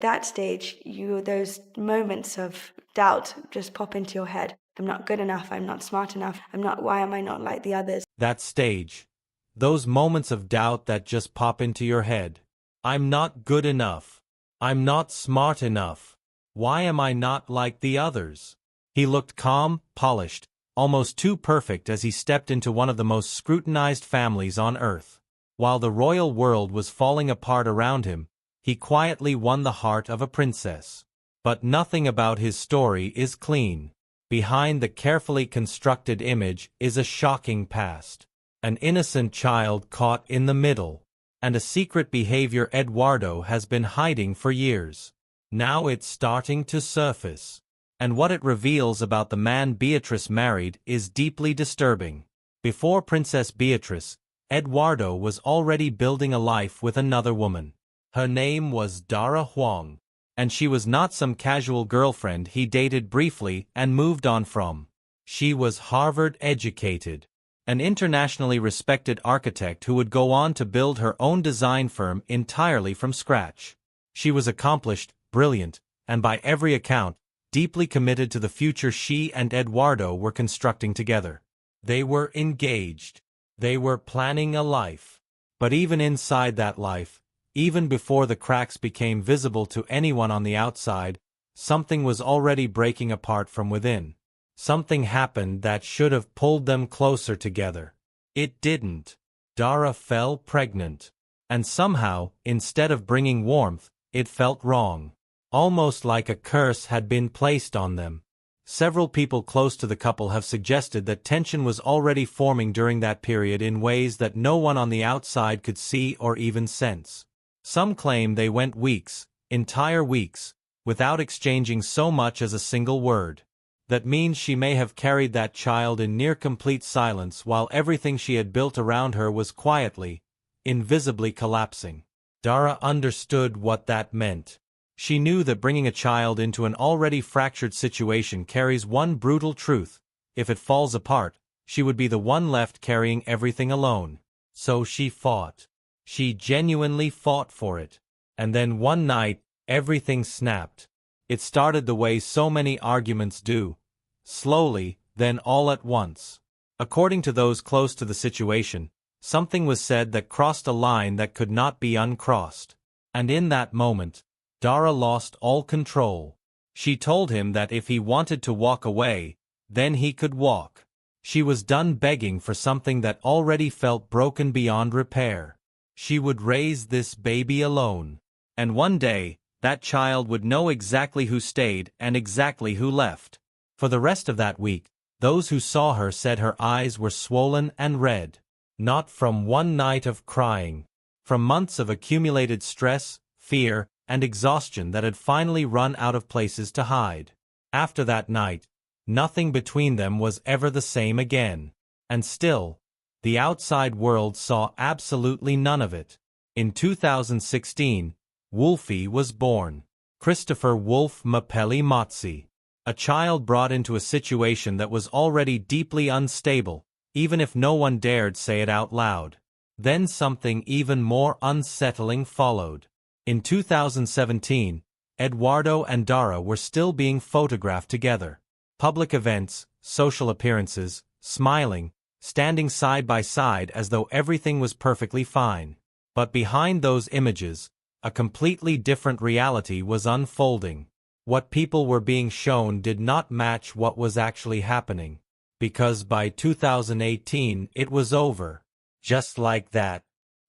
That stage, those moments of doubt just pop into your head. I'm not good enough. I'm not smart enough. Why am I not like the others? That stage. Those moments of doubt that just pop into your head. I'm not good enough. I'm not smart enough. Why am I not like the others? He looked calm, polished, almost too perfect as he stepped into one of the most scrutinized families on earth. While the royal world was falling apart around him, he quietly won the heart of a princess. But nothing about his story is clean. Behind the carefully constructed image is a shocking past. An innocent child caught in the middle. And a secret behavior Eduardo has been hiding for years. Now it's starting to surface. And what it reveals about the man Beatrice married is deeply disturbing. Before Princess Beatrice, Eduardo was already building a life with another woman. Her name was Dara Huang, and she was not some casual girlfriend he dated briefly and moved on from. She was Harvard-educated, an internationally respected architect who would go on to build her own design firm entirely from scratch. She was accomplished, brilliant, and by every account, deeply committed to the future she and Eduardo were constructing together. They were engaged. They were planning a life. But even inside that life, even before the cracks became visible to anyone on the outside, something was already breaking apart from within. Something happened that should have pulled them closer together. It didn't. Dara fell pregnant. And somehow, instead of bringing warmth, it felt wrong. Almost like a curse had been placed on them. Several people close to the couple have suggested that tension was already forming during that period in ways that no one on the outside could see or even sense. Some claim they went weeks, entire weeks, without exchanging so much as a single word. That means she may have carried that child in near-complete silence while everything she had built around her was quietly, invisibly collapsing. Dara understood what that meant. She knew that bringing a child into an already fractured situation carries one brutal truth: if it falls apart, she would be the one left carrying everything alone. So she fought. She genuinely fought for it. And then one night, everything snapped. It started the way so many arguments do. Slowly, then all at once. According to those close to the situation, something was said that crossed a line that could not be uncrossed. And in that moment, Dara lost all control. She told him that if he wanted to walk away, then he could walk. She was done begging for something that already felt broken beyond repair. She would raise this baby alone. And one day, that child would know exactly who stayed and exactly who left. For the rest of that week, those who saw her said her eyes were swollen and red. Not from one night of crying. From months of accumulated stress, fear, and exhaustion that had finally run out of places to hide. After that night, nothing between them was ever the same again. And still, the outside world saw absolutely none of it. In 2016, Wolfie was born. Christopher Wolf Mapelli Motzi. A child brought into a situation that was already deeply unstable, even if no one dared say it out loud. Then something even more unsettling followed. In 2017, Eduardo and Dara were still being photographed together. Public events, social appearances, smiling, standing side by side as though everything was perfectly fine. But behind those images, a completely different reality was unfolding. What people were being shown did not match what was actually happening. Because by 2018 it was over. Just like that.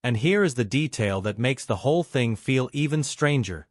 And here is the detail that makes the whole thing feel even stranger.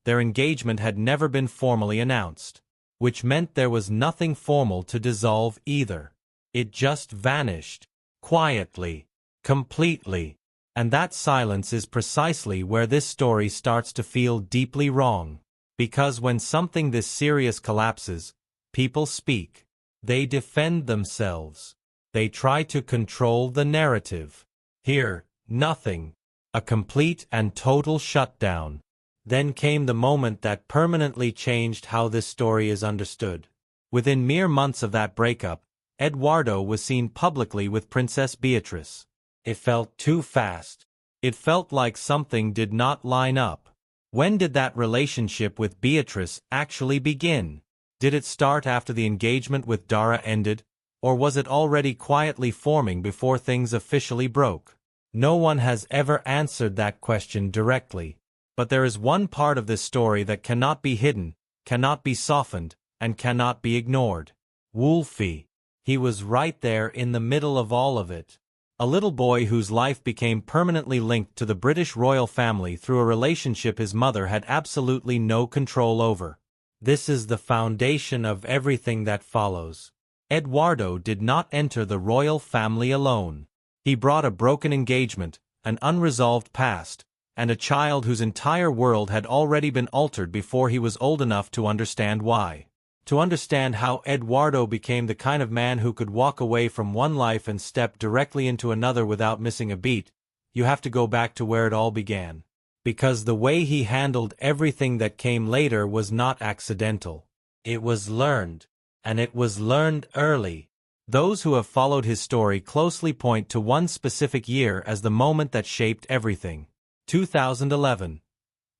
Their engagement had never been formally announced. Which meant there was nothing formal to dissolve either. It just vanished. Quietly. Completely. And that silence is precisely where this story starts to feel deeply wrong. Because when something this serious collapses, people speak. They defend themselves. They try to control the narrative. Here, nothing. A complete and total shutdown. Then came the moment that permanently changed how this story is understood. Within mere months of that breakup, Eduardo was seen publicly with Princess Beatrice. It felt too fast. It felt like something did not line up. When did that relationship with Beatrice actually begin? Did it start after the engagement with Dara ended, or was it already quietly forming before things officially broke? No one has ever answered that question directly. But there is one part of this story that cannot be hidden, cannot be softened, and cannot be ignored. Wolfie. He was right there in the middle of all of it. A little boy whose life became permanently linked to the British royal family through a relationship his mother had absolutely no control over. This is the foundation of everything that follows. Eduardo did not enter the royal family alone. He brought a broken engagement, an unresolved past, and a child whose entire world had already been altered before he was old enough to understand why. To understand how Eduardo became the kind of man who could walk away from one life and step directly into another without missing a beat, you have to go back to where it all began. Because the way he handled everything that came later was not accidental. It was learned. And it was learned early. Those who have followed his story closely point to one specific year as the moment that shaped everything. 2011.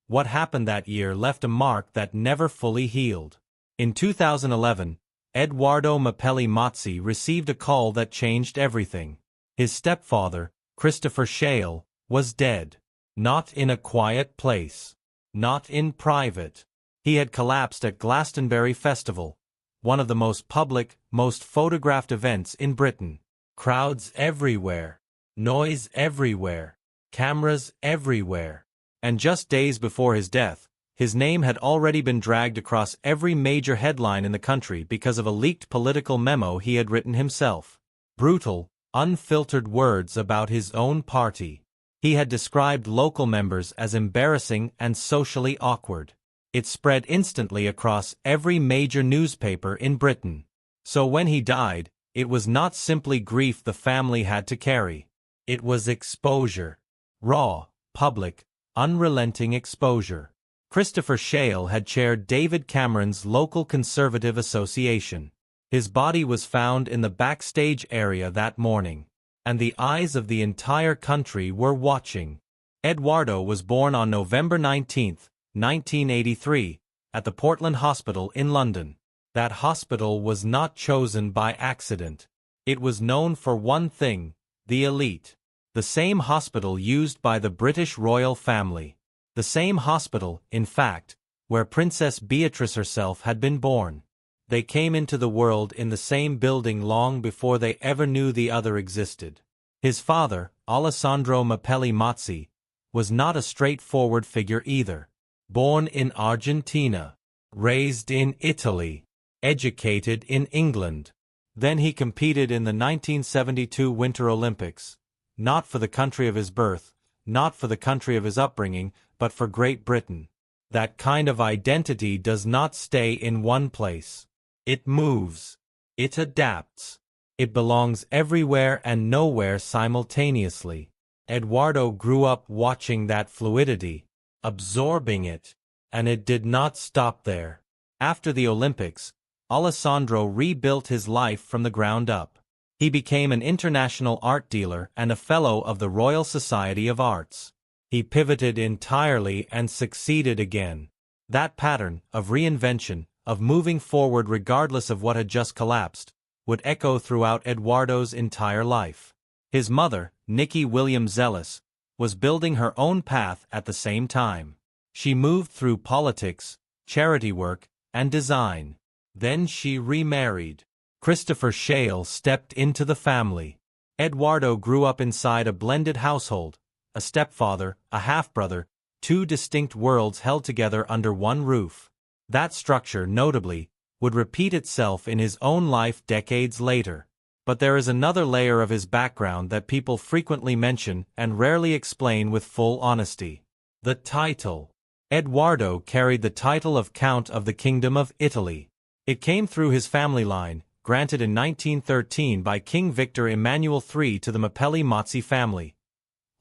What happened that year left a mark that never fully healed. In 2011, Eduardo Mapelli Mazzi received a call that changed everything. His stepfather, Christopher Shale, was dead. Not in a quiet place. Not in private. He had collapsed at Glastonbury Festival, one of the most public, most photographed events in Britain. Crowds everywhere. Noise everywhere. Cameras everywhere. And just days before his death, his name had already been dragged across every major headline in the country because of a leaked political memo he had written himself. Brutal, unfiltered words about his own party. He had described local members as embarrassing and socially awkward. It spread instantly across every major newspaper in Britain. So when he died, it was not simply grief the family had to carry. It was exposure. Raw, public, unrelenting exposure. Christopher Shale had chaired David Cameron's local Conservative Association. His body was found in the backstage area that morning. And the eyes of the entire country were watching. Eduardo was born on November 19, 1983, at the Portland Hospital in London. That hospital was not chosen by accident. It was known for one thing, the elite. The same hospital used by the British royal family. The same hospital, in fact, where Princess Beatrice herself had been born. They came into the world in the same building long before they ever knew the other existed. His father, Alessandro Mapelli Mazzi, was not a straightforward figure either. Born in Argentina, raised in Italy, educated in England. Then he competed in the 1972 Winter Olympics, not for the country of his birth, not for the country of his upbringing, but for Great Britain. That kind of identity does not stay in one place. It moves. It adapts. It belongs everywhere and nowhere simultaneously. Eduardo grew up watching that fluidity, absorbing it, and it did not stop there. After the Olympics, Alessandro rebuilt his life from the ground up. He became an international art dealer and a fellow of the Royal Society of Arts. He pivoted entirely and succeeded again. That pattern of reinvention, of moving forward regardless of what had just collapsed, would echo throughout Eduardo's entire life. His mother, Nikki Williams Ellis, was building her own path at the same time. She moved through politics, charity work, and design. Then she remarried. Christopher Shale stepped into the family. Eduardo grew up inside a blended household, a stepfather, a half-brother, two distinct worlds held together under one roof. That structure, notably, would repeat itself in his own life decades later. But there is another layer of his background that people frequently mention and rarely explain with full honesty. The title. Eduardo carried the title of Count of the Kingdom of Italy. It came through his family line, granted in 1913 by King Victor Emmanuel III to the Mapelli Mazzi family,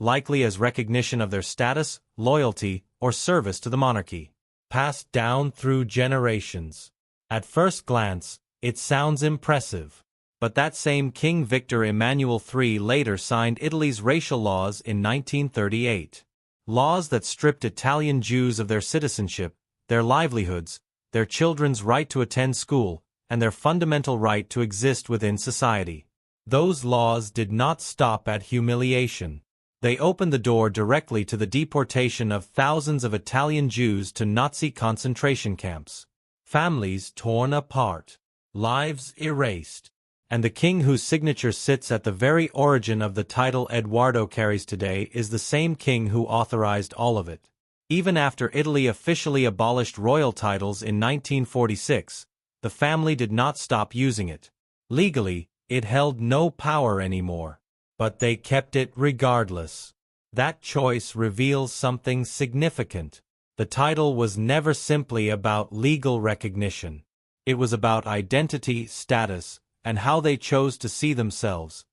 likely as recognition of their status, loyalty, or service to the monarchy. Passed down through generations. At first glance, it sounds impressive. But that same King Victor Emmanuel III later signed Italy's racial laws in 1938. Laws that stripped Italian Jews of their citizenship, their livelihoods, their children's right to attend school, and their fundamental right to exist within society. Those laws did not stop at humiliation. They opened the door directly to the deportation of thousands of Italian Jews to Nazi concentration camps. Families torn apart, lives erased, and the king whose signature sits at the very origin of the title Edoardo carries today is the same king who authorized all of it. Even after Italy officially abolished royal titles in 1946, the family did not stop using it. Legally, it held no power anymore, but they kept it regardless. That choice reveals something significant. The title was never simply about legal recognition. It was about identity, status, and how they chose to see themselves,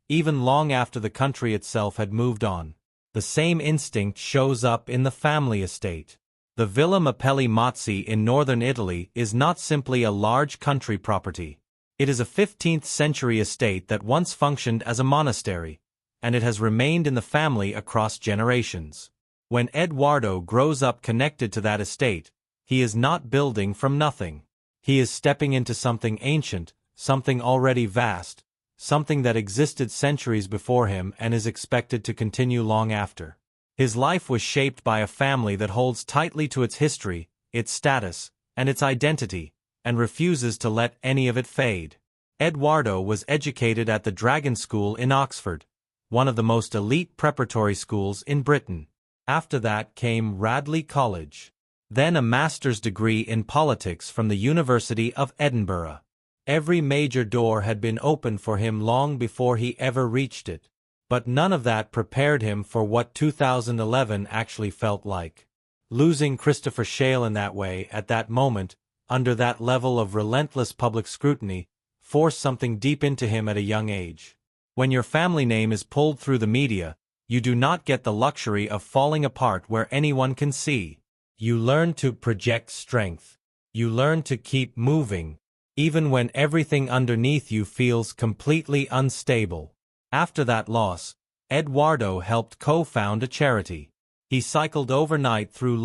even long after the country itself had moved on. The same instinct shows up in the family estate. The Villa Mappelli Mazzi in northern Italy is not simply a large country property. It is a 15th-century estate that once functioned as a monastery, and it has remained in the family across generations. When Edoardo grows up connected to that estate, he is not building from nothing. He is stepping into something ancient, something already vast, something that existed centuries before him and is expected to continue long after. His life was shaped by a family that holds tightly to its history, its status, and its identity, and refuses to let any of it fade. Edoardo was educated at the Dragon School in Oxford, one of the most elite preparatory schools in Britain. After that came Radley College. Then a master's degree in politics from the University of Edinburgh. Every major door had been opened for him long before he ever reached it. But none of that prepared him for what 2011 actually felt like. Losing Christopher Shale in that way, at that moment, under that level of relentless public scrutiny, forced something deep into him at a young age. When your family name is pulled through the media, you do not get the luxury of falling apart where anyone can see. You learn to project strength. You learn to keep moving, even when everything underneath you feels completely unstable. After that loss, Edoardo helped co-found a charity. He cycled overnight through